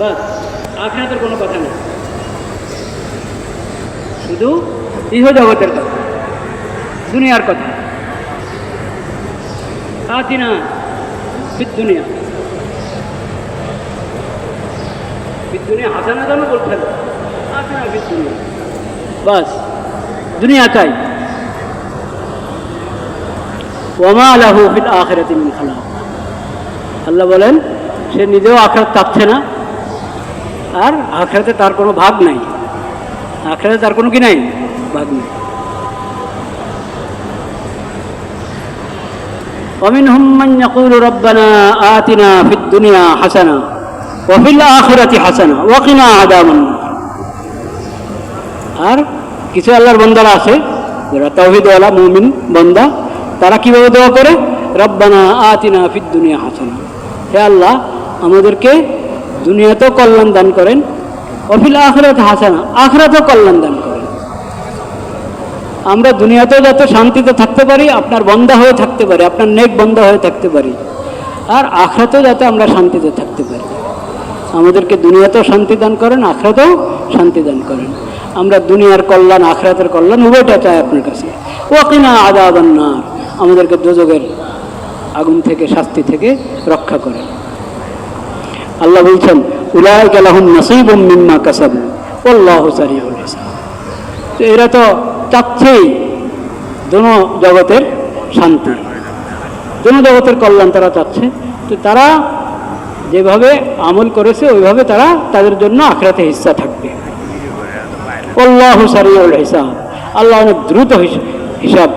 বাস, আখিরাতের কোনো কথা নেই, শুধু ইহ জগতের কথা, দুনিয়ার কথা। আতিনা ফিদ দুনিয়া, ফিদ দুনিয়া হাসানা যেন বলতে হবে, আতিনা ফিদ দুনিয়া, বাস দুনিয়া চাই। ওমা লাহু ফিল আখিরাতি মিন খালাক, আল্লাহ বলেন সে নিজেও আখিরাত চাচ্ছে না, আর আখিরাতে তার কোনো ভাগ নাই, আখিরাতে তার কোনো কি নাই, ভাগ নেই। ومنهم من يقول ربنا آتنا في الدنيا حسنة وفي الآخرة حسنة وقنا عذاب النار। আর কিছু আল্লাহর বান্দারা আছে যারা তাওহীদওয়ালা মুমিন বান্দা, তারা কিভাবে দোয়া করে, রব্বানা আতিনা ফিদ দুনিয়া হাসানা, হে আল্লাহ আমাদেরকে দুনিয়াতেও কল্যাণ দান করেন, ওয়াফিল আখিরাতি হাসানা, আখিরাতেও কল্যাণ দান করেন। আমরা দুনিয়াতেও যাতে শান্তিতে থাকতে পারি, আপনার বান্দা হয়ে থাকতে পারি, আপনার নেক বান্দা হয়ে থাকতে পারি, আর আখিরাতেও যাতে আমরা শান্তিতে থাকতে পারি। আমাদেরকে দুনিয়াতেও শান্তি দান করেন, আখিরাতেও শান্তি দান করেন। আমরা দুনিয়ার কল্যাণ আখিরাতের কল্যাণ উভয়টা চাই আপনার কাছে। ওয়াকিনা আযাবান নার, আমাদেরকে দোজখের আগুন থেকে, শাস্তি থেকে রক্ষা করেন। আল্লাহ বলছেন উলাইকা লাহুম নাসীবুম মিম্মা কাসাবু ওয়াল্লাহু সারিউল হিসাব। তো এরা তো চাচ্ছেই দোনো জগতের শান্তি, দোনো জগতের কল্যাণ তারা চাচ্ছে। তো তারা যেভাবে আমল করেছে ওইভাবে তারা, তাদের জন্য আখিরাতে হিস্সা থাকবে। আল্লাহু সারিউল হিসাব, আল্লাহ অনেক দ্রুত হিসাব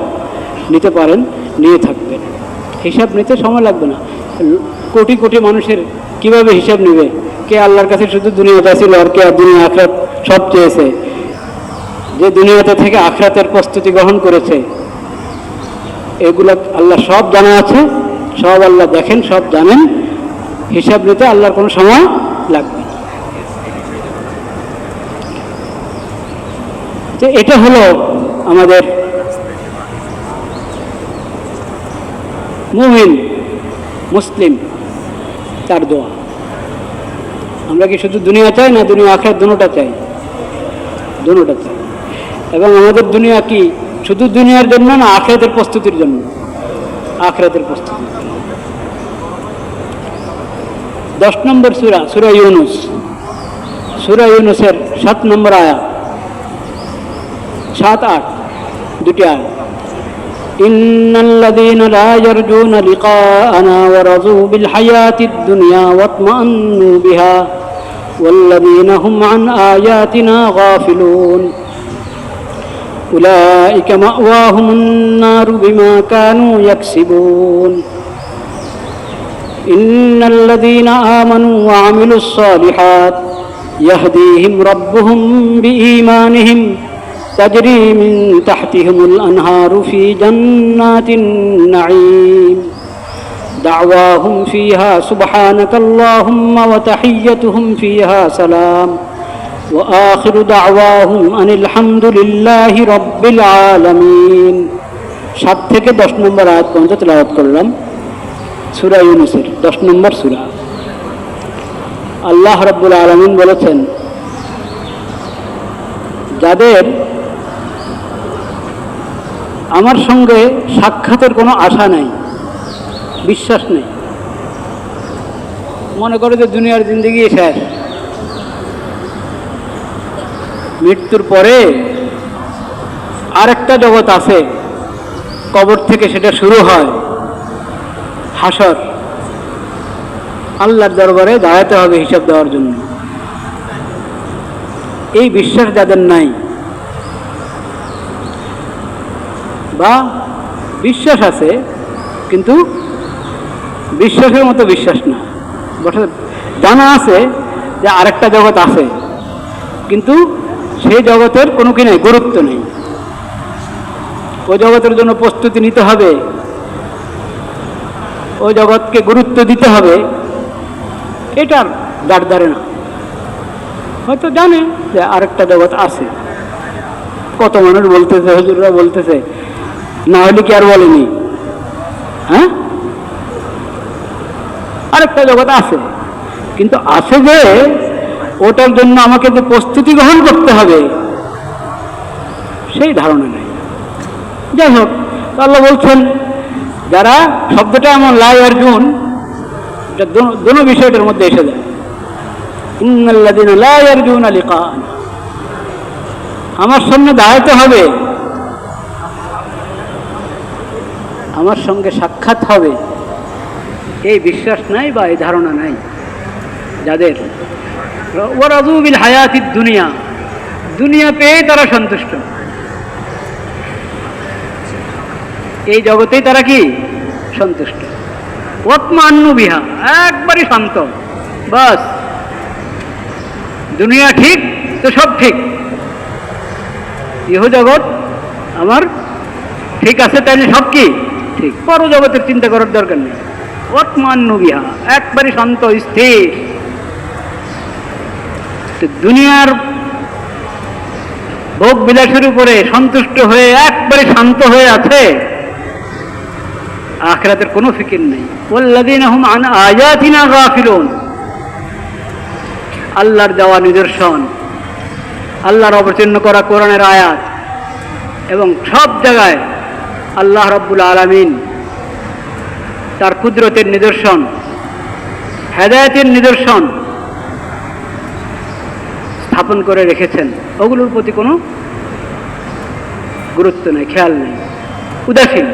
নিতে পারেন, নিয়ে থাকবেন। হিসাব নিতে সময় লাগবে না। কোটি কোটি মানুষের কিভাবে হিসাব নেবে? কে আল্লাহর কাছে শুধু দুনিয়া চাইছিল, আর কে দুনিয়া আখিরাত সব চেয়েছে। যে দুনিয়াতে থেকে আখিরাতের প্রস্তুতি গ্রহণ করেছে, এগুলো আল্লাহ সব জানা আছে, সব আল্লাহ দেখেন, সব জানেন। হিসাব নিতে আল্লাহর কোনো সময় লাগবে না। তো এটা হলো আমাদের মুমিন মুসলিম তার দোয়া। আমরা কি শুধু দুনিয়া চাই না দুনিয়া আখিরাত দুটোটা চাই? দুটোটা চাই। এবং আমাদের দুনিয়া কি শুধু দুনিয়ার জন্য না আখিরাতের প্রস্তুতির জন্য? আখিরাতের প্রস্তুতির জন্য। 10 নম্বর সূরা, সূরা ইউনুস, সূরা ইউনুসের 7 নম্বর আয়াত, 7-8 দুটি আয়াত। ইন্নাল্লাযীনা লা ইয়ারজুনা লিকাআনা ওয়া রাযু বিল হায়াতিদ দুনিয়া ওয়াতমাআন্নু বিহা ওয়াল্লাযীনা হুম আন আয়াতিনা গাফিলুন উলাইকা মাওয়াহুমুন নারু বিমা কানু ইয়াকসিবুন ইন্নাল্লাযীনা আমানু ওয়া আমিলুস সালিহাত ইয়াহদীহিম রাব্বুহুম বিঈমানিহিম তাজরি মিন তাহতিহিমুল আনহারু ফি জান্নাতিন নাঈম দাওয়াহুম ফিহা সুবহানাকাল্লাহুম্মা ওয়া তাহিয়্যতুহুম ফিহা সালাম ওয়া আখিরু দাওয়াহুম আনিল হামদুলিল্লাহি রাব্বিল আলামিন। 7 থেকে 10 নম্বর আয়াত পর্যন্ত তেলাওয়াত করলাম সূরা ইউনুসের 10 নম্বর সূরা। আল্লাহ রাব্বুল আলামিন বলেছেন, যাদের আমার সঙ্গে সাক্ষাতের কোনো আশা নাই, বিশ্বাস নেই, মনে করে যে দুনিয়ার জিন্দেগি শেষ, মৃত্যুর পরে আরেকটা জগৎ আছে, কবর থেকে সেটা শুরু হয়, হাসর, আল্লাহর দরবারে দাঁড়াতে হবে হিসাব দেওয়ার জন্য। এই বিশ্বাস যাদের নাই, বা বিশ্বাস আছে কিন্তু বিশ্বাসের মতো বিশ্বাস না, জানা আছে যে আরেকটা জগৎ আছে, কিন্তু সেই জগতের কোনো কি নেই, গুরুত্ব নেই। ওই জগতের জন্য প্রস্তুতি নিতে হবে, ওই জগৎকে গুরুত্ব দিতে হবে, এটার দাঁড় দাঁড়ে না। হয়তো জানে যে আরেকটা জগৎ আছে, কত মানুষ বলতেছে, হুজুররা বলতেছে, না হলে কি আর বলেনি? হ্যাঁ, আরেকটা জগৎ আছে, কিন্তু আছে যে ওটার জন্য আমাকে যে প্রস্তুতি গ্রহণ করতে হবে সেই ধারণা নেই। যাই হোক, আল্লাহ বলছেন যারা, শব্দটা এমন লা ইয়ারজুন, এটা দোনো বিষয়টার মধ্যে এসে যায়। ইন্নাল্লাযীনা লা ইয়ারজুনা লিকাআনা, আমার সামনে দাঁড়াতে হবে, আমার সঙ্গে সাক্ষাৎ হবে, এই বিশ্বাস নাই বা এই ধারণা নাই যাদের। ওয়ারাযু বিল হায়াতিদ দুনিয়া, দুনিয়া পেয়ে তারা সন্তুষ্ট, এই জগতেই তারা কি সন্তুষ্ট। ওয়াতমান্নু বিহা, একবারই শান্ত, বাস দুনিয়া ঠিক তো সব ঠিক, ইহ জগৎ আমার ঠিক আছে, তাইলে সব কি ঠিক, পর জগতের চিন্তা করার দরকার নেই। ওয়াতমান্নু বিহা, একবারই শান্ত স্থির। দুনিয়ার ভোগ বিলাসের উপরে সন্তুষ্ট হয়ে একবারে শান্ত হয়ে আছে, আখিরাতের কোনো ফিকির নেই। ওয়াল্লাযীনা হুম আন আয়াতিনা গাফিলুন, আল্লাহর দেওয়া নিদর্শন, আল্লাহর অবতীর্ণ করা কোরআনের আয়াত এবং সব জায়গায় আল্লাহ রাব্বুল আলামিন তার কুদরতের নিদর্শন, হেদায়েতের নিদর্শন স্থাপন করে রেখেছেন, ওগুলোর প্রতি কোনো গুরুত্ব নেই, খেয়াল নেই, উদাসীন।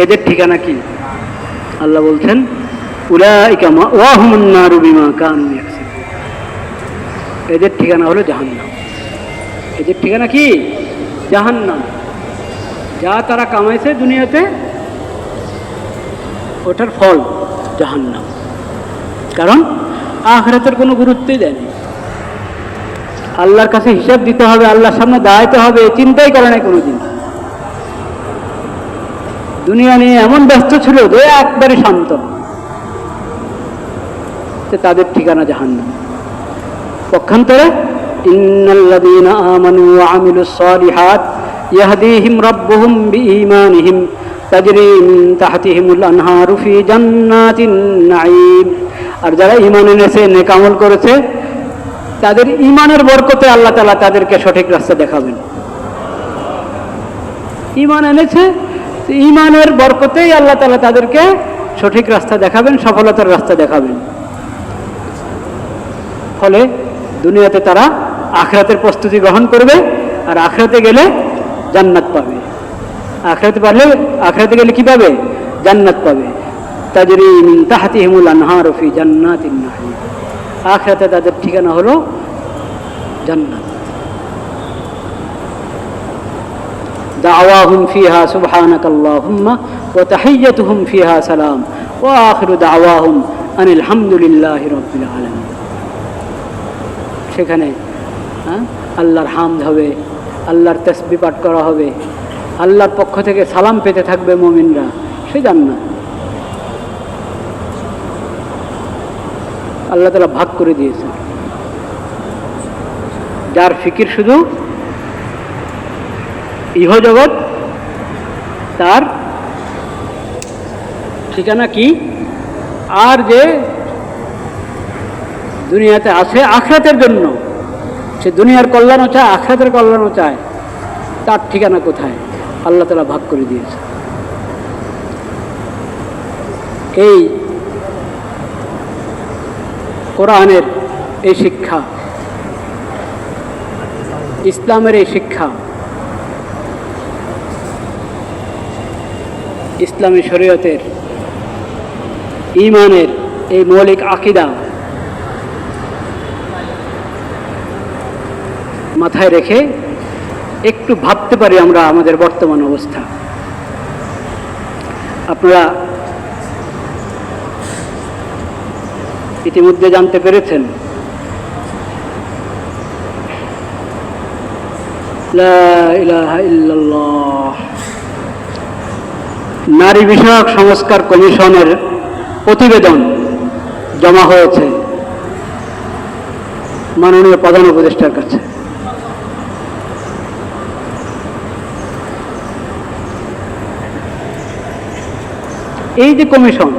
এদের ঠিকানা কি? আল্লাহ বলছেন উলাইকা মাওয়াহুমুন নারু বিমা কানু ইয়াকসিবুন, এদের ঠিকানা হলো জাহান্নাম। এদের ঠিকানা কি? জাহান্নাম। যা তারা কামাইছে দুনিয়াতে, ওটার ফল জাহান্নাম। কারণ আখিরাতের কোনো গুরুত্বই দেয়নি। আল্লাহর কাছে হিসাব দিতে হবে, আল্লাহর সামনে দাঁড়াইতে হবে, চিন্তাই করে নাই কোনোদিন। দুনিয়া নিয়ে এমন ব্যস্ত ছিল যে একবারে শান্ত, তাদের ঠিকানা জাহান্নাম। পক্ষান্তরে ইন্নাল্লাযীনা আমানু ওয়া আমিলুস সালিহাত ইয়াহদিহিম রাব্বুহুম বিঈমানিহিম তাজরি মিন তাহতিহিমুল আনহারু ফি জান্নাতিন নাঈম, আর যারা ঈমান এনেছে, নেক আমল করেছে, তাদের ঈমানের বরকতে আল্লাহ তাআলা তাদেরকে সঠিক রাস্তা দেখাবেন। ঈমান এনেছে, ঈমানের বরকতেই আল্লাহ তাআলা তাদেরকে সঠিক রাস্তা দেখাবেন, সফলতার রাস্তা দেখাবেন। ফলে দুনিয়াতে তারা আখিরাতের প্রস্তুতি গ্রহণ করবে, আর আখিরাতে গেলে জান্নাত পাবে। আখিরাতে গেলে কি পাবে? জান্নাত পাবে। তাজরি মিন তাহতিহিমুল আনহারু ফি জান্নাতিন নাঈম, আখিরাতে তাদের ঠিকানা হলো জান্নাত। দাওয়াহুম ফিহা সুবহানাকাল্লাহুম্মা ওয়া তাহিয়্যতুহুম ফিহা সালাম ওয়া আখিরু দাওয়াহুম আনিল হামদুলিল্লাহি রাব্বিল আলামিন। সেখানে আল্লাহর হামদ হবে, আল্লাহর তাসবিহ পাঠ করা হবে, আল্লাহর পক্ষ থেকে সালাম পেতে থাকবে মুমিনরা, সে জান্নাত। আল্লাহ তাআলা ভাগ করে দিয়েছেন। যার ফিকির শুধু ইহজগৎ, তার ঠিকানা কি? আর যে দুনিয়াতে আছে আখিরাতের জন্য, সে দুনিয়ার কল্যাণও চায়, আখিরাতের কল্যাণও চায়, তার ঠিকানা কোথায়? আল্লাহ তাআলা ভাগ করে দিয়েছে। এই কোরআনের এই শিক্ষা, ইসলামের এই শিক্ষা, ইসলামী শরীয়তের, ঈমানের এই মৌলিক আকীদা মাথায় রেখে একটু ভাবতে পারি আমরা আমাদের বর্তমান অবস্থা। আপনারা ইতিমধ্যে জানতে পেরেছেন লা ইলাহা ইল্লাল্লাহ, নারী বিষয়ক সংস্কার কমিশনের প্রতিবেদন জমা হয়েছে মাননীয় প্রধান উপদেষ্টার কাছে। এই যে কমিশন,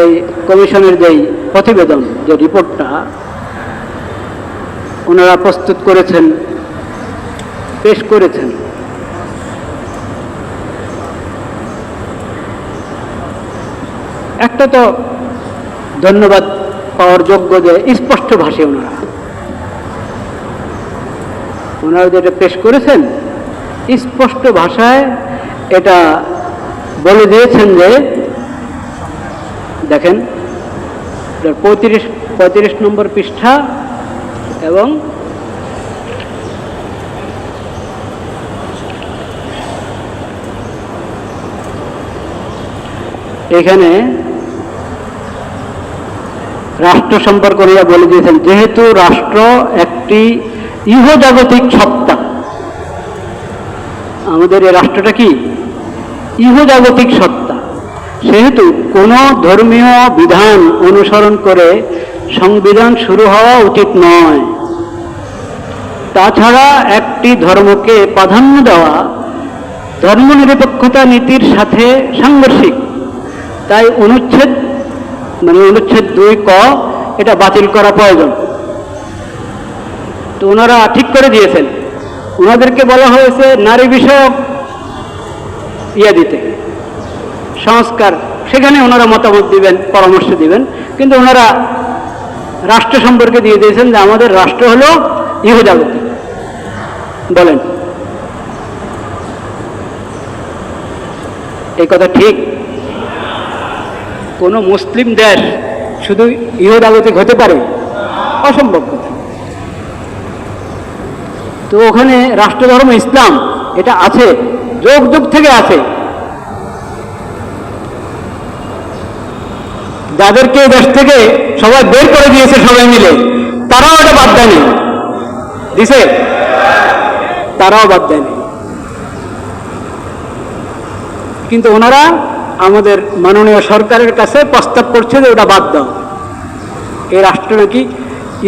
এই কমিশনের যেই প্রতিবেদন, যে রিপোর্টটা ওনারা প্রস্তুত করেছেন, পেশ করেছেন, একটা তো ধন্যবাদ পাওয়ার যোগ্য যে স্পষ্ট ভাষায় ওনারা যেটা পেশ করেছেন, স্পষ্ট ভাষায় এটা বলে দিয়েছেন যে, দেখেন 35 নম্বর পৃষ্ঠা এবং এখানে রাষ্ট্র সম্পর্কে ওনারা বলে দিয়েছেন, যেহেতু রাষ্ট্র একটি ইহজাগতিক সত্তা, আমাদের এই রাষ্ট্রটা কি ইহজাগতিক সত্তা, সেহেতু কোনো ধর্মীয় বিধান অনুসরণ করে সংবিধান শুরু হওয়া উচিত নয়। তাছাড়া একটি ধর্মকে প্রাধান্য দেওয়া ধর্মনিরপেক্ষতা নীতির সাথে সাংঘর্ষিক। তাই অনুচ্ছেদ 2 ক এটা বাতিল করা প্রয়োজন। তো ওনারা ঠিক করে দিয়েছেন, ওনাদেরকে বলা হয়েছে নারী বিষয়ক দিতে, সংস্কার, সেখানে ওনারা মতামত দিবেন, পরামর্শ দিবেন, কিন্তু ওনারা রাষ্ট্র সম্পর্কে দিয়ে দিয়েছেন যে আমাদের রাষ্ট্র হলো ইহজাগতিক। বলেন এই কথা ঠিক? কোনো মুসলিম দেশ শুধু ইহজাগতিক হতে পারে? অসম্ভব কথা। তো ওখানে রাষ্ট্রধর্ম ইসলাম এটা আছে, যুগ যুগ থেকে আছে। যাদেরকে দেশ থেকে সবাই বের করে দিয়েছে সবাই মিলে, তারাও এটা বাদ দেয়নি, দিছে? তারাও বাদ দেয়নি। কিন্তু ওনারা আমাদের মাননীয় সরকারের কাছে প্রস্তাব করছে যে ওটা বাদ দাও, এই রাষ্ট্র নাকি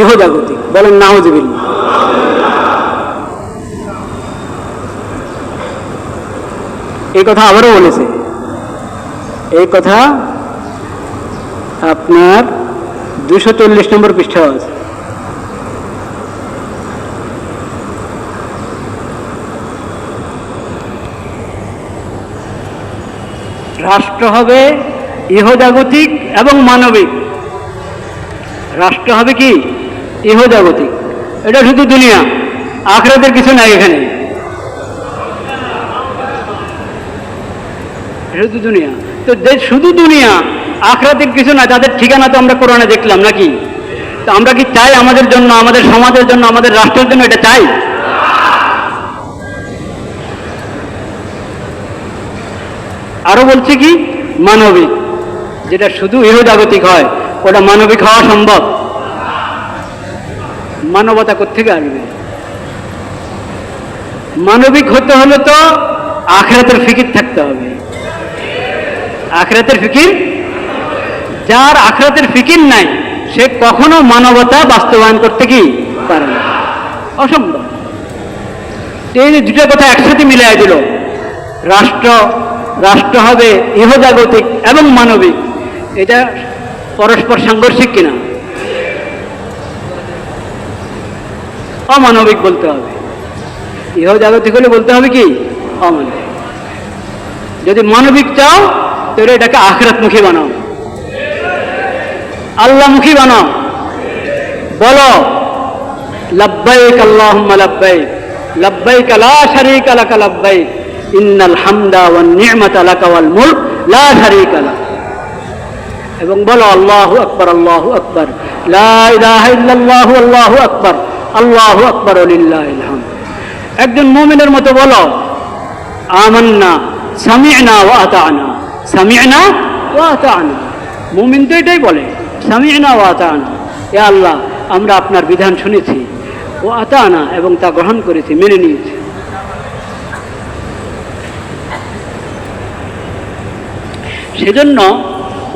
ইহজাগতিক। বলেন নাউজুবিল্লাহ। এই কথা আবারও বলেছে, এই কথা আপনার 240 নম্বর পৃষ্ঠা আছে। রাষ্ট্র হবে ইহজাগতিক এবং মানবিক। রাষ্ট্র হবে কি ইহজাগতিক, এটা শুধু দুনিয়া, আখিরাতের কিছু নাই এখানে, শুধু দুনিয়া। তো শুধু দুনিয়া, আখিরাতের কিছু না, তাদের ঠিকানা তো আমরা কোরআনে দেখলাম নাকি? তো আমরা কি চাই আমাদের জন্য, আমাদের সমাজের জন্য, আমাদের রাষ্ট্রের জন্য এটা চাই? আরো বলছে কি মানবিক, যেটা শুধু ইহজাগতিক হয়, ওটা মানবিক হওয়া সম্ভব? মানবতা কোত্থেকে আসবে? মানবিক হতে হলে তো আখিরাতের ফিকির থাকতে হবে। আখিরাতের ফিকির, যার আখিরাতের ফিকির নাই সে কখনো মানবতা বাস্তবায়ন করতে কি পারে না, অসম্ভব। এই যে দুটো কথা একসাথে মিলাই দিল, রাষ্ট্র হবে ইহজাগতিক এবং মানবিক, এটা পরস্পর সাংঘর্ষিক কিনা? অমানবিক বলতে হবে। ইহজাগতিক হলে বলতে হবে কি অমানবিক। যদি মানবিক চাও তাহলে এটাকে আখিরাতমুখী বানাও, আল্লাহমুখী বানাও। বলো লাব্বাইক আল্লাহুম্মা লাব্বাইক, লাব্বাইক লা শারীকা লাকা লাব্বাইক, ইন্নাল হামদা ওয়ান নি'মাতা লাকা ওয়াল মুলক লা শারীকা লাক। এবং বলো আল্লাহু আকবার, আল্লাহু আকবার, লা ইলাহা ইল্লাল্লাহু আল্লাহু আকবার, আল্লাহু আকবার লিল্লাহিল হামদ। একজন মুমিনের মতো বলো আমান্না সামি'না ওয়া আতা'না, সামি'না ওয়া আতা'না। মুমিন তো এটাই বলে, সামি'না ওয়া আতা'না, এ আল্লাহ আমরা আপনার বিধান শুনেছি, ও আতা'না এবং তা গ্রহণ করেছি, মেনে নিয়েছি। সেজন্য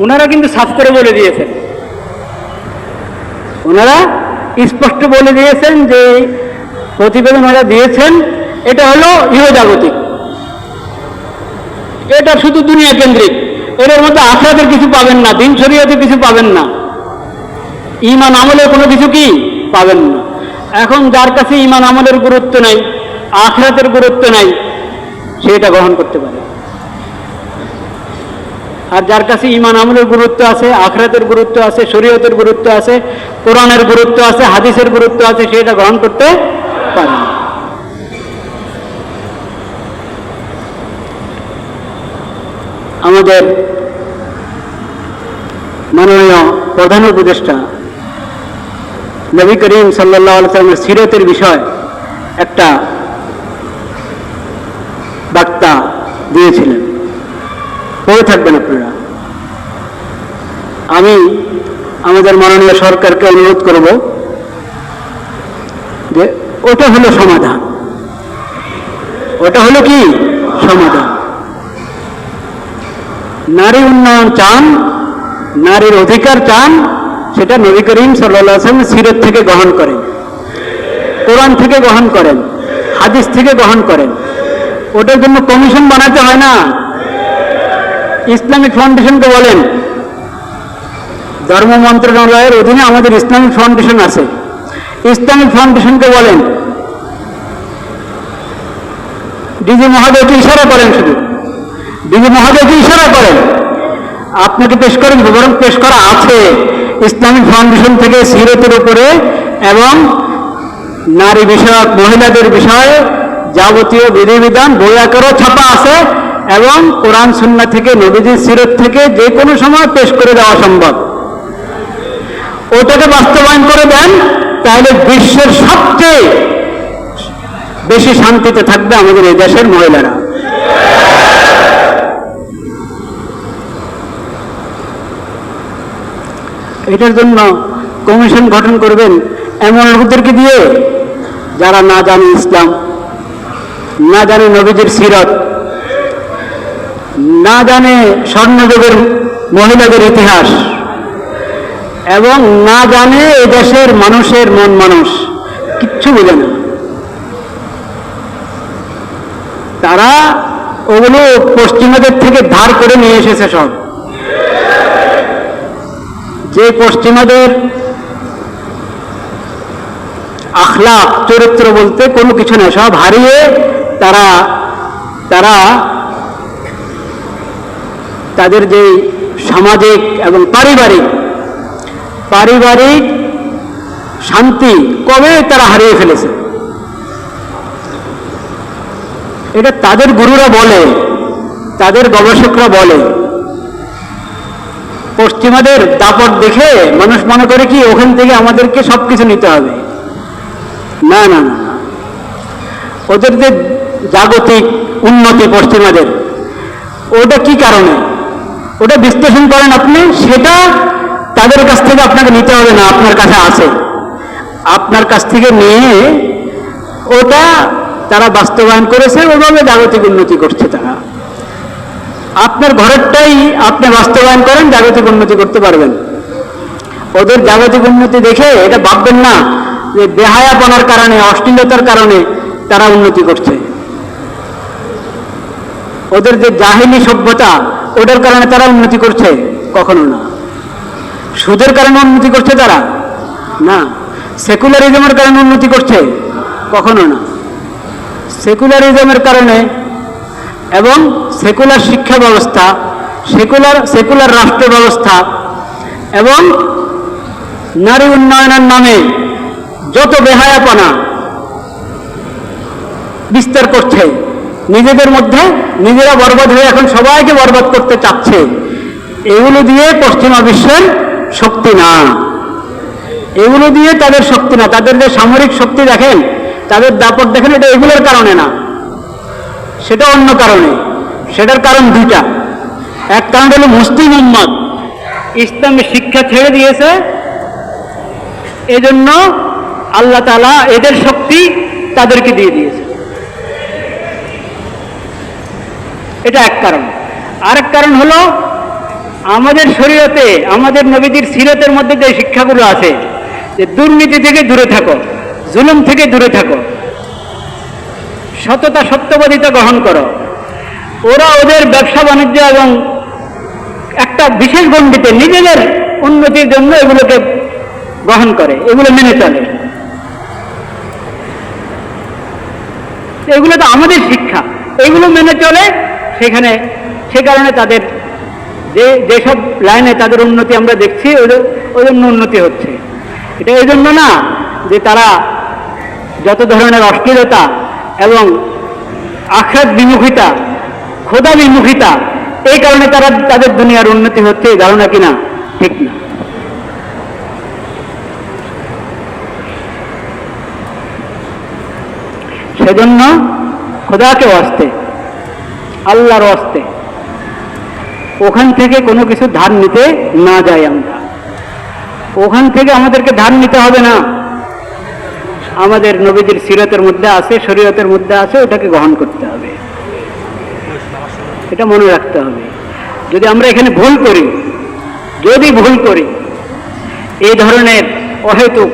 ওনারা কিন্তু সাফ করে বলে দিয়েছেন, ওনারা স্পষ্ট বলে দিয়েছেন যে প্রতিবেদন ওরা দিয়েছেন এটা হলো ইহজাগতিক, এটা শুধু দুনিয়া কেন্দ্রিক, এর মধ্যে আখরাতের কিছু পাবেন না, দিন শরীয়তে কিছু পাবেন না, ঈমান আমলের কোনো কিছু কি পাবেন না। এখন যার কাছে ঈমান আমলের গুরুত্ব নাই, আখরাতের গুরুত্ব নাই, সেটা গ্রহণ করতে পারে। আর যার কাছে ঈমান আমলের গুরুত্ব আছে, আখরাতের গুরুত্ব আছে, শরীয়তের গুরুত্ব আছে, কোরআনের গুরুত্ব আছে, হাদিসের গুরুত্ব আছে, সেটা গ্রহণ করতে পারে না। আমাদের মাননীয় প্রধান উপদেষ্টা নবী করিম সাল্লাল্লাহু আলাইহি ওয়াসাল্লামের সিরতের বিষয় একটা বার্তা দিয়েছিলেন, পড়ে থাকবেন আপনারা। আমি আমাদের মাননীয় সরকারকে অনুরোধ করব যে ওটা হলো সমাধান, ওটা হলো কি সমাধান। নারী উন্নয়ন চান, নারীর অধিকার চান, সেটা নবী করিম সাল্লাল্লাহু আলাইহি ওয়াসাল্লাম সিরত থেকে গ্রহণ করেন, কোরআন থেকে গ্রহণ করেন, হাদিস থেকে গ্রহণ করেন। ওটার জন্য কমিশন বানাতে হয় না। ইসলামিক ফাউন্ডেশনকে বলেন, ধর্ম মন্ত্রণালয়ের অধীনে আমাদের ইসলামিক ফাউন্ডেশন আছে, ইসলামিক ফাউন্ডেশনকে বলেন, ডিজি মহোদয়কে ইশারা করেন, শুধু ডিজি মহোদয়কে ইশারা করেন, আপনাকে পেশ করেন, বরং পেশ করা আছে ইসলামিক ফাউন্ডেশন থেকে সিরতের উপরে এবং নারী বিষয়ক, মহিলাদের বিষয়ে যাবতীয় বিধিবিধান বই আকারও ছাপা আছে এবং কোরআন সুন্নাহ থেকে, নবীজির সিরত থেকে যে কোনো সময় পেশ করে দেওয়া সম্ভব। ওটাকে বাস্তবায়ন করে দেন, তাহলে বিশ্বের সবচেয়ে বেশি শান্তিতে থাকবে আমাদের এই দেশের মহিলারা। এটার জন্য কমিশন গঠন করবেন এমন লোকদেরকে দিয়ে যারা না জানে ইসলাম, না জানে নবীজির সিরত, না জানে স্বর্ণযুগের মহিলাদের ইতিহাস, এবং না জানে এই দেশের মানুষের মন মানুষ, কিচ্ছু বোঝে না। তারা ওগুলো পশ্চিমাদের থেকে ধার করে নিয়ে এসেছে সব। যে পশ্চিমাদের আখলাক, চরিত্র বলতে কোনো কিছু না, সব হারিয়ে তারা তাদের যে সামাজিক এবং পারিবারিক শান্তি কবে তারা হারিয়ে ফেলেছে। এটা তাদের গুরুরা বলে, তাদের গবেষকরা বলে। পশ্চিমাদের দাপট দেখে মানুষ মনে করে কি ওখান থেকে আমাদেরকে সবকিছু নিতে হবে। না না না, ওদের যে জাগতিক উন্নতি পশ্চিমাদের, ওটা কি কারণে, ওটা বিশ্লেষণ করেন আপনি, সেটা তাদের কাছ থেকে আপনাকে নিতে হবে না, আপনার কাছে আছে। আপনার কাছ থেকে নিয়ে ওটা তারা বাস্তবায়ন করেছে, ওইভাবে জাগতিক উন্নতি করছে তারা। আপনার ঘরেরটাই আপনি বাস্তবায়ন করেন, জাগতিক উন্নতি করতে পারবেন। ওদের জাগতিক উন্নতি দেখে এটা ভাববেন না যে বেহায়াপনার কারণে, অশ্লীলতার কারণে তারা উন্নতি করছে। ওদের যে জাহিলি সভ্যতা, ওটার কারণে তারা উন্নতি করছে, কখনো না। সুদের কারণে উন্নতি করছে তারা না, সেকুলারিজমের কারণে উন্নতি করছে, কখনো না। সেকুলারিজমের কারণে এবং সেকুলার শিক্ষা ব্যবস্থা, সেকুলার রাষ্ট্র ব্যবস্থা এবং নারী উন্নয়নের নামে যত বেহায়াপনা বিস্তার করছে, নিজেদের মধ্যে নিজেরা বরবাদ হয়ে এখন সবাইকে বরবাদ করতে চাচ্ছে, এগুলো দিয়ে পশ্চিমা বিশ্বের শক্তি না, এগুলো দিয়ে তাদের শক্তি না। তাদের যে সামরিক শক্তি দেখেন, তাদের দাপট দেখেন, এটা এগুলোর কারণে না, সেটা অন্য কারণে। সেটার কারণ দুইটা। এক কারণ হলো মুসলিম উম্মত ইসলামের শিক্ষা ছেড়ে দিয়েছে, এজন্য আল্লাহ তাআলা এদের শক্তি তাদেরকে দিয়ে দিয়েছে, এটা এক কারণ। আরেক কারণ হলো আমাদের শরীয়তে, আমাদের নবীজির সিরতের মধ্যে যে শিক্ষাগুলো আছে, যে দুর্নীতি থেকে দূরে থাকো, জুলুম থেকে দূরে থাকো, সততা সত্যবাদিতা গ্রহণ করো। ওরা ওদের ব্যবসা বাণিজ্য এবং একটা বিশেষ গণ্ডিতে নিজেদের উন্নতির জন্য এগুলোকে গ্রহণ করে, এগুলো মেনে চলে। এগুলো তো আমাদের শিক্ষা, এগুলো মেনে চলে। সে কারণে তাদের যেসব লাইনে তাদের উন্নতি আমরা দেখছি, ওই জন্য উন্নতি হচ্ছে। এটা এই জন্য না যে তারা যত ধরনের অশ্লীলতা এবং আখিরাত বিমুখিতা, খোদা বিমুখিতা, এই কারণে তাদের দুনিয়ার উন্নতি হচ্ছে, এই ধারণা কিনা ঠিক না। সেজন্য খোদাকে ওয়াস্তে, আল্লাহর ওয়াস্তে ওখান থেকে কোনো কিছু ধার নিতে না যাই আমরা। ওখান থেকে আমাদেরকে ধার নিতে হবে না। আমাদের নবীজির সিরাতের মধ্যে আছে, শরীয়তের মধ্যে আছে, ওটাকে গ্রহণ করতে হবে, এটা মনে রাখতে হবে। যদি আমরা এখানে ভুল করি, এই ধরনের অহেতুক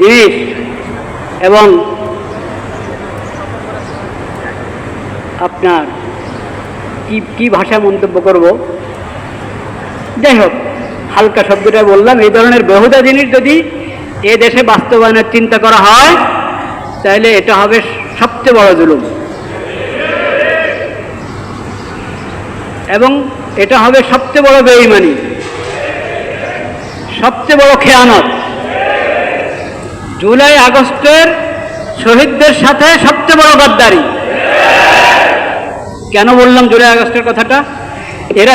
জিনিস এবং আপনার কি ভাষা মন্তব্য করব, যাই হোক হালকা শব্দটা বললাম, এই ধরনের বেহুদা জিনিস যদি এ দেশে বাস্তবায়নের চিন্তা করা হয়, তাহলে এটা হবে সবচেয়ে বড় জুলুম, এবং এটা হবে সবচেয়ে বড় বেঈমানি, সবচেয়ে বড় খেয়ানত। জুলাই আগস্টের শহীদদের সাথে সবচেয়ে বড় গদ্দারি। কেন বললাম জুলাই আগস্টের কথাটা? এরা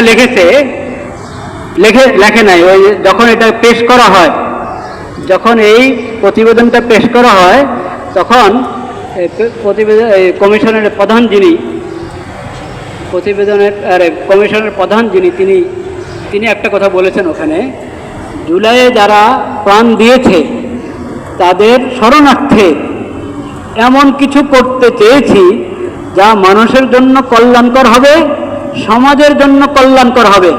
লেখে নাই, ওই যখন এটা পেশ করা হয়, যখন এই প্রতিবেদনটা পেশ করা হয়, তখন কমিশনের প্রধান যিনি কমিশনের প্রধান যিনি তিনি একটা কথা বলেছেন ওখানে, জুলাইয়ে যারা প্রাণ দিয়েছে তাদের শরণার্থে এমন কিছু করতে চেয়েছি যা মানুষের জন্য কল্যাণকর হবে, সমাজের জন্য কল্যাণকর হবে।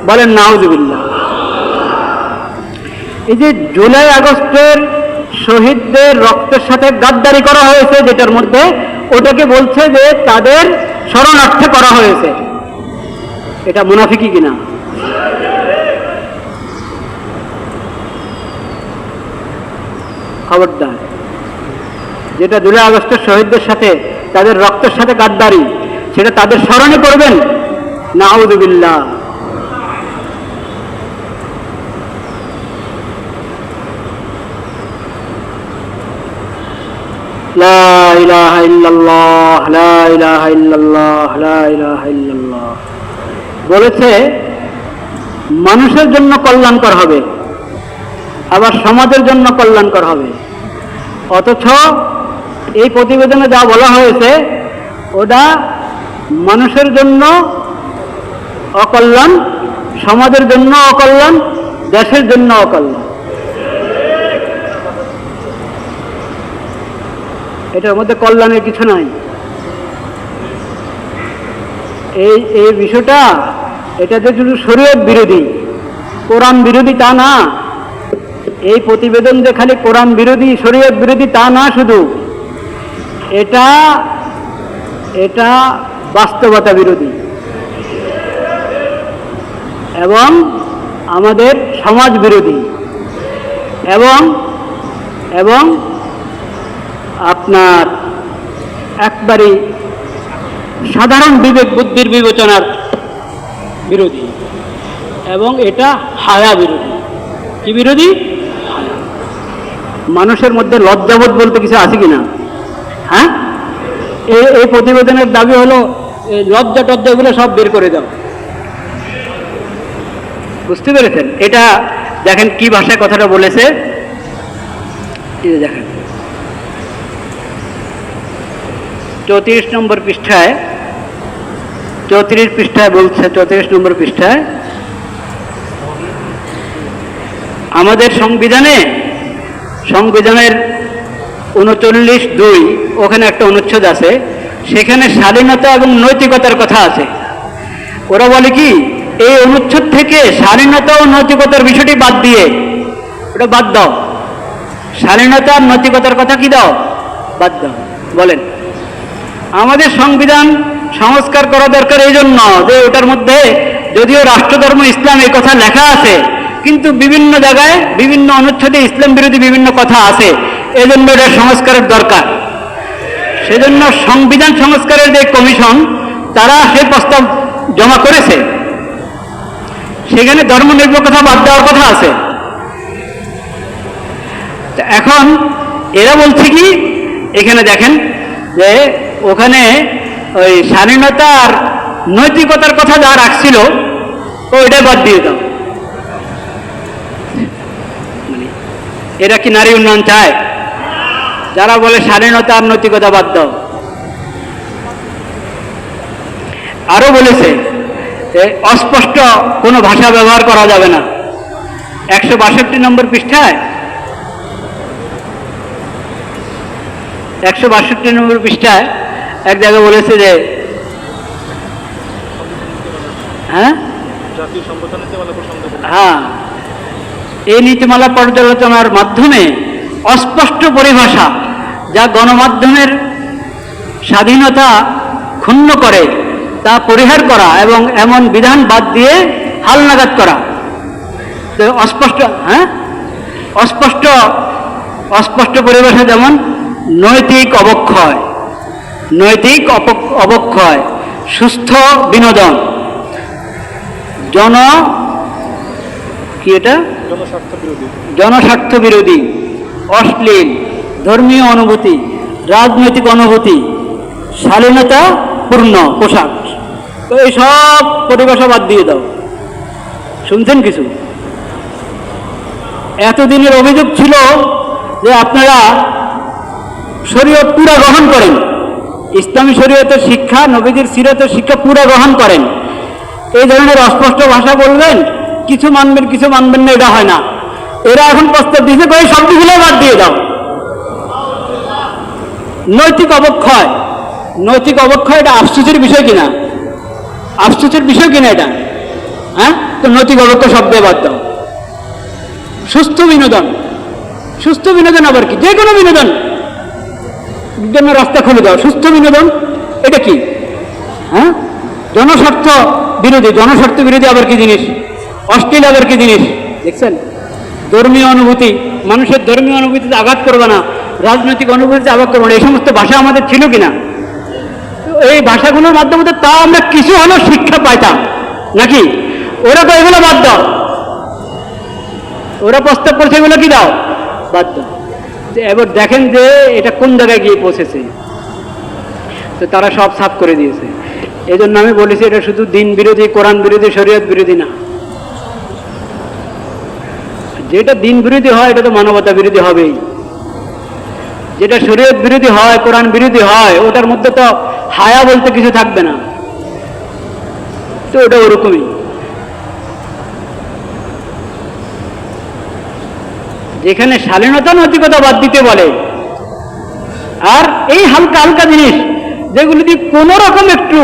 বলেন নাউজুবিল্লাহ। এই যে জুলাই আগস্টের শহীদদের রক্তের সাথে গাদ্দারি করা হয়েছে, যেটার মধ্যে ওটাকে বলছে যে তাদের শরণার্থে করা হয়েছে। এটা মুনাফিকি কিনা? খবরদার, যেটা জুলাই আগস্টের শহীদদের সাথে তাদের রক্তের সাথে গাদ্দারি, সেটা তাদের স্মরণে করবেন। নাউযুবিল্লাহ। লা ইলাহা ইল্লাল্লাহ, লা ইলাহা ইল্লাল্লাহ, লা ইলাহা ইল্লাল্লাহ। বলেছে মানুষের জন্য কল্যাণকর হবে, আবার সমাজের জন্য কল্যাণকর হবে। অথচ এই প্রতিবেদনে যা বলা হয়েছে ওটা মানুষের জন্য অকল্যাণ, সমাজের জন্য অকল্যাণ, দেশের জন্য অকল্যাণ। এটার মধ্যে কল্যাণের কিছু নাই। এই বিষয়টা, এটা যে শুধু শরীয়ত বিরোধী, কোরআন বিরোধী তা না। এই প্রতিবেদন যে খালি কোরআন বিরোধী, শরীয়ত বিরোধী তা না, শুধু এটা বাস্তবতা বিরোধী এবং আমাদের সমাজ বিরোধী এবং আপনার একবারই সাধারণ বিবেক বুদ্ধির বিবেচনার বিরোধী, এবং এটা হায়া বিরোধী। কি বিরোধী? মানুষের মধ্যে লজ্জাবোধ বলতে কিছু আছে কিনা? হ্যাঁ, এই প্রতিবেদনের দাবি হলো লজ্জা টজ্জা এগুলো সব বের করে দাও। বুঝতে পেরেছেন? এটা দেখেন কি ভাষায় কথাটা বলেছে, দেখেন 34 নম্বর পৃষ্ঠায়, 34 পৃষ্ঠায় বলছে, 34 নম্বর পৃষ্ঠায়, আমাদের সংবিধানের 39(2) ওখানে একটা অনুচ্ছেদ আছে, সেখানে স্বাধীনতা এবং নৈতিকতার কথা আছে। ওরা বলে কি, এই অনুচ্ছেদ থেকে স্বাধীনতা ও নৈতিকতার বিষয়টি বাদ দিয়ে, ওটা বাদ দাও, স্বাধীনতা আর নৈতিকতার কথা কি দাও, বাদ দাও। বলেন, আমাদের সংবিধান সংস্কার করা দরকার এই জন্য যে ওটার মধ্যে যদিও রাষ্ট্রধর্ম ইসলাম এই কথা লেখা আছে, কিন্তু বিভিন্ন জায়গায় বিভিন্ন অনুচ্ছেদে ইসলাম বিরোধী বিভিন্ন কথা আছে, এজন্য এটা সংস্কারের দরকার। সেজন্য সংবিধান সংস্কারের যে কমিশন, তারা সেই প্রস্তাব জমা করেছে, সেখানে ধর্মনিরপেক্ষতা বাদ দেওয়ার কথা আছে। এখন এরা বলছে কি, এখানে দেখেন যে ওখানে ওই স্বাধীনতা আর নৈতিকতার কথা যা রাখছিল ওইটা বাদ দিয়ে দাও। এরা কি নারী উন্নয়ন চায়? যারা বলে স্বাধীনতা আর নৈতিকতা বাদ দাও। আরো বলেছে অস্পষ্ট কোনো ভাষা ব্যবহার করা যাবে না। 162 নম্বর পৃষ্ঠায় 162 নম্বর পৃষ্ঠায় এক জায়গায় বলেছে যে হ্যাঁ, এই নীতিমালা পর্যালোচনার মাধ্যমে অস্পষ্ট পরিভাষা যা গণমাধ্যমের স্বাধীনতা ক্ষুণ্ণ করে তা পরিহার করা এবং এমন বিধান বাদ দিয়ে হালনাগাদ করা। অস্পষ্ট অস্পষ্ট পরিভাষা যেমন নৈতিক অবক্ষয়, সুস্থ বিনোদন, জনস্বার্থ বিরোধী, অশ্লীল, ধর্মীয় অনুভূতি, রাজনৈতিক অনুভূতি, শালীনতা পূর্ণ পোশাক, তো এই সব পরিভাষা বাদ দিয়ে দাও। শুনছেন কিছু? এতদিনের অভিযোগ ছিল যে আপনারা শরীয়ত পুরা গ্রহণ করেন, ইসলামী শরীয়তের শিক্ষা, নবীজির সিরাতের শিক্ষা পুরা গ্রহণ করেন, এই ধরনের অস্পষ্ট ভাষা বলবেন, কিছু মানবেন কিছু মানবেন না, এটা হয় না। এরা এখন প্রস্তাব দিয়েছে ওই শব্দগুলো বাদ দিয়ে দাও। নৈতিক অবক্ষয় এটা আফসোসের বিষয় কিনা? এটা তো নৈতিক অবক্ষয় শব্দে বাদ দাও। সুস্থ বিনোদন আবার কি? যে কোনো বিনোদন জন্য রাস্তা খুলে দাও। সুস্থ বিনোদন এটা কি? জনস্বার্থ বিরোধী আবার কি জিনিস? অশ্লীল আবার কি জিনিস? দেখছেন? ধর্মীয় অনুভূতি, মানুষের ধর্মীয় অনুভূতিতে আঘাত করবে না, রাজনৈতিক অনুভূতিতে আঘাত করবে না, এই সমস্ত ভাষা আমাদের ছিল কিনা? এই ভাষাগুলোর মাধ্যমে তা আমরা কিছু হলেও শিক্ষা পাইতাম নাকি? ওরা তো এগুলো বাদ দাও, ওরা প্রস্তাব করছে এগুলো কি দাও, বাদ দাও। এবার দেখেন যে এটা কোন জায়গায় গিয়ে পৌঁছেছে। তো তারা সব সাফ করে দিয়েছে। এই জন্য আমি বলেছি এটা শুধু দিন বিরোধী, কোরআন বিরোধী, শরীয়ত বিরোধী না। যেটা দিন বিরোধী হয় এটা তো মানবতা বিরোধী হবেই। যেটা শরীয়ত বিরোধী হয়, কোরআন বিরোধী হয়, ওটার মধ্যে তো হায়া বলতে কিছু থাকবে না। তো ওটা ওরকমই। যেখানে শালীনতা নৈতিকতা বাদ দিতে বলে, আর এই হালকা হালকা জিনিস যেগুলো দিয়ে কোন রকম একটু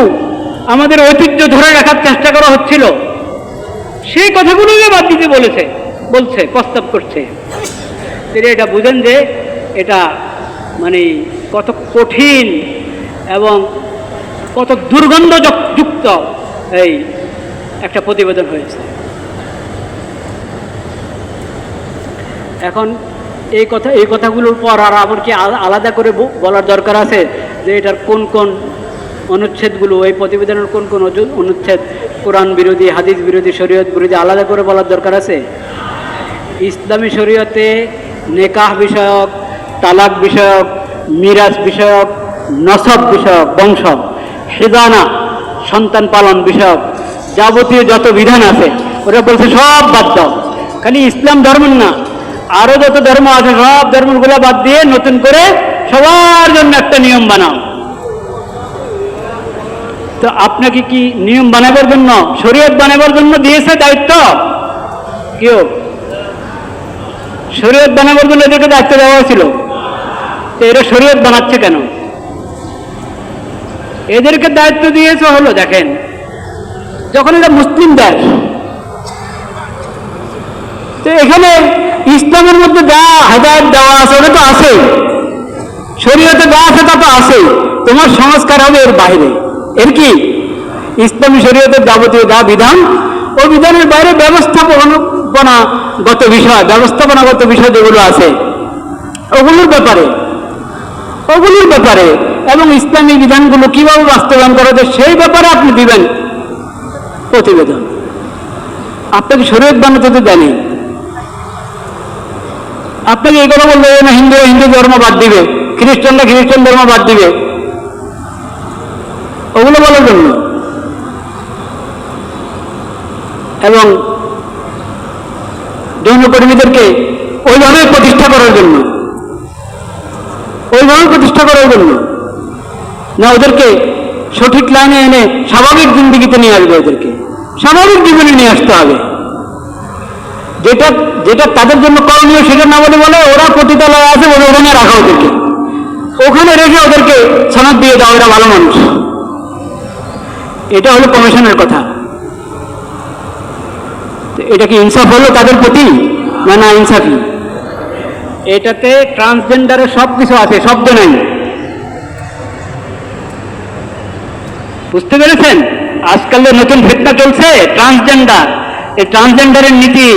আমাদের ঐতিহ্য ধরে রাখার চেষ্টা করা হচ্ছিল, সেই কথাগুলোকে বাদ দিতে বলছে, প্রস্তাব করছে। এটা বুঝেন যে এটা মানে কত কঠিন এবং কত দুর্গন্ধযুক্ত এই একটা প্রতিবেদন হয়েছে। এখন এই কথাগুলোর পর আর আবার কি আলাদা করে বলার দরকার আছে যে এটার কোন কোন অনুচ্ছেদগুলো, এই প্রতিবেদনের কোন কোন অনুচ্ছেদ কোরআন বিরোধী, হাদিস বিরোধী, শরীয়ত বিরোধী, আলাদা করে বলার দরকার আছে? ইসলামী শরীয়তে নেকাহ বিষয়ক, তালাক বিষয়ক, মিরাজ বিষয়ক, নসব বিষয়ক, বংশ, হিজানা, সন্তান পালন বিষয়ক যাবতীয় যত বিধান আছে ওরা বলছে সব বাদ দাও। খালি ইসলাম ধর্ম না, আরো যত ধর্ম আছে সব ধর্মগুলো বাদ দিয়ে নতুন করে সবার জন্য একটা নিয়ম বানাও। তো আপনাকে কি নিয়ম বানাবার জন্য, শরীয়ত বানাবার জন্য দিয়েছে দায়িত্ব? কেউ শরীয়ত বানাবার জন্য এদেরকে দায়িত্ব দেওয়া হয়েছিল, তো এরা শরীয়ত বানাচ্ছে কেন? এদেরকে দায়িত্ব দিয়েছে হলো, দেখেন যখন এটা মুসলিম দেশ, তো এখানে ইসলামের মধ্যে যা হেদায়েত দেওয়া আছে ওটা তো আছে, শরীয়তে যা আছে তা তো আছে, তোমার সংস্কার হবে এর বাইরে। এর কি? ইসলামী শরীয়তের যাবতীয় যা বিধান, ওই বিধানের বাইরে ব্যবস্থাপনাগত বিষয় যেগুলো আছে ওগুলোর ব্যাপারে এবং ইসলামী বিধানগুলো কিভাবে বাস্তবায়ন করা যায় সেই ব্যাপারে আপনি দিবেন প্রতিবেদন। আপনাকে শরীয়ত বানাতে তো জানি, আপনাকে এই কথা বলতে হবে না হিন্দুরা হিন্দু ধর্ম বাদ দিবে, খ্রিস্টানরা খ্রিস্টান ধর্ম বাদ দিবে, ওগুলো বলার জন্য এবং যৌনকর্মীদেরকে ওইভাবে প্রতিষ্ঠা করার জন্য না, ওদেরকে সঠিক লাইনে এনে স্বাভাবিক জিন্দিগিতে নিয়ে আসবে, ওদেরকে স্বাভাবিক জীবনে নিয়ে আসতে হবে। যেটা তাদের জন্য করণীয় সেটা না বলে ওরা পতিতালয়ে আছে, ওখানে রাখা, ওদেরকে ওখানে রেখে ওদেরকে সনদ দিয়ে দাও, ওরা ভালো মানুষ। এটা হলো কমিশনের কথা। এটা কি ইনসাফ হলো তাদের প্রতি? না ইনসাফি। এটাতে ট্রান্সজেন্ডারের সব কিছু আছে, শব্দ নেই। বুঝতে পেরেছেন? আজকাল যে নতুন ফিতনা চলছে ট্রান্সজেন্ডার, এই ট্রান্সজেন্ডারের নীতি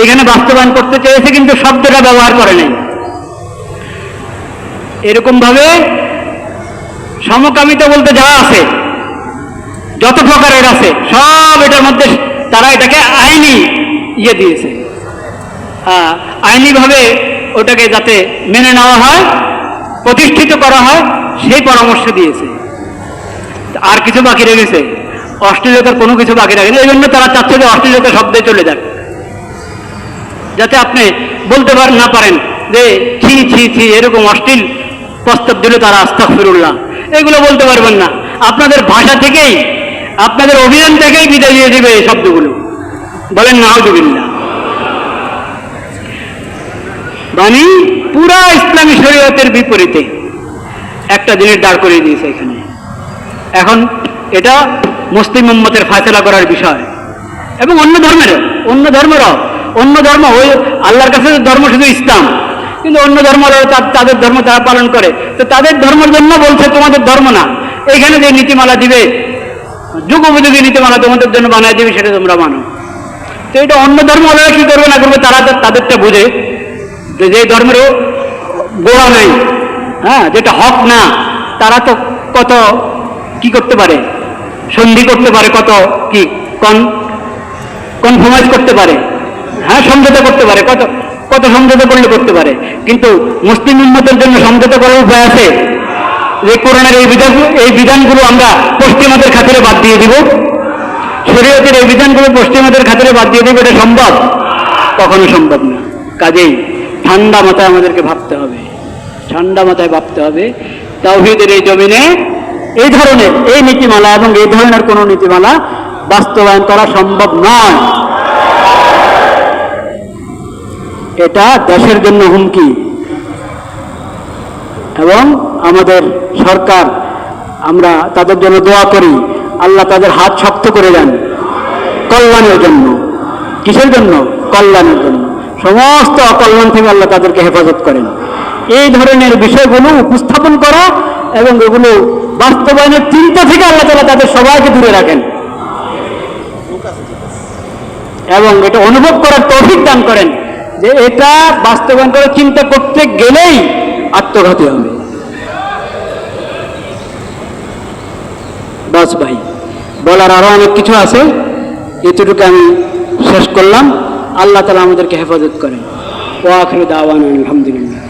এখানে বাস্তবায়ন করতে চেয়েছে, কিন্তু শব্দটা ব্যবহার করে নাই। এরকম ভাবে সমকামিতা বলতে যা আছে, যত প্রকারের আছে সব এটার মধ্যে তারা এটাকে আইনি দিয়েছে, আইনিভাবে ওটাকে যাতে মেনে নেওয়া হয়, প্রতিষ্ঠিত করা হয় সেই পরামর্শ দিয়েছে। আর কিছু বাকি রেখেছে? অশ্লীলতার কোনো কিছু বাকি রাখেনি। এই জন্য তারা চাচ্ছে যে অশ্লীলতা শব্দে চলে যাক, যাতে আপনি বলতে না পারেন যে ছি ছি ছি, এরকম অশ্লীল প্রস্তাব দিলে তারা আস্তাগফিরুল্লাহ, এগুলো বলতে পারবেন না। আপনাদের ভাষা থেকেই, আপনাদের অভিযান থেকেই বিদায় দিয়ে দেবে এই শব্দগুলো। বলেন নাউজুবিল্লাহ। মানে পুরা ইসলামী শরীয়তের বিপরীতে একটা জিনিস দাঁড় করিয়ে দিয়েছে এখানে। এখন এটা মুসলিম উম্মতের ফায়সালা করার বিষয়, এবং অন্য ধর্ম ওই আল্লাহর কাছে ধর্ম শুধু ইসলাম, কিন্তু অন্য ধর্ম তাদের ধর্ম তারা পালন করে, তো তাদের ধর্মের জন্য বলছে তোমাদের ধর্ম না, এখানে যে নীতিমালা দিবে, যুগোপযোগী নীতিমালা তোমাদের জন্য বানায় দিবে, সেটা তোমরা মানো। তো এটা অন্য ধর্ম হলে কি করবে না করবে, তারা তাদেরটা বোঝে যে ধর্মেরও গোড়া নেই, যেটা হক না, তারা তো কত কি করতে পারে, সন্ধি করতে পারে, কত কি কনফার্মাইজ করতে পারে, সমঝোতা করতে পারে, কত সমঝোতা করতে পারে। কিন্তু মুসলিম উম্মতের জন্য সমঝোতা করার উপায় আছে যে কোরআনের এই বিধানগুলো আমরা পশ্চিমাদের খাতিরে বাদ দিয়ে দিব, শরীয়তের এই বিধানগুলো পশ্চিমাদের খাতিরে বাদ দিয়ে দিব, এটা সম্ভব? কখনো সম্ভব না। কাজেই ঠান্ডা মাথায় আমাদেরকে ভাবতে হবে, তাওহীদের এই জমিনে এই ধরনের এই নীতিমালা এবং এই ধরনের কোন নীতিমালা বাস্তবায়ন করা সম্ভব নয়। এটা দেশের জন্য হুমকি, এবং আমাদের সরকার, আমরা তাদের জন্য দোয়া করি, আল্লাহ তাদের হাত শক্ত করে দেন কল্যাণের জন্য। কিসের জন্য? কল্যাণের জন্য। সমস্ত অকল্যাণ থেকে আল্লাহ তাদেরকে হেফাজত করেন। এই ধরনের বিষয়গুলো উপস্থাপন করা এবং এগুলো বাস্তবায়নের চিন্তা থেকে আল্লাহ তাআলা তাদের সবাইকে দূরে রাখেন, এবং এটা অনুভব করার তৌফিক দান করেন যে এটা বাস্তবায়ন করার চিন্তা করতে গেলেই আত্মঘাতী হবে। বাস ভাই, বলার আরো অনেক কিছু আছে, এতটুকু আমি শেষ করলাম। আল্লাহ তাআলা আমাদেরকে হেফাজত করেন। ওয়া আখিরু দাওয়ানা আলহামদুলিল্লাহ।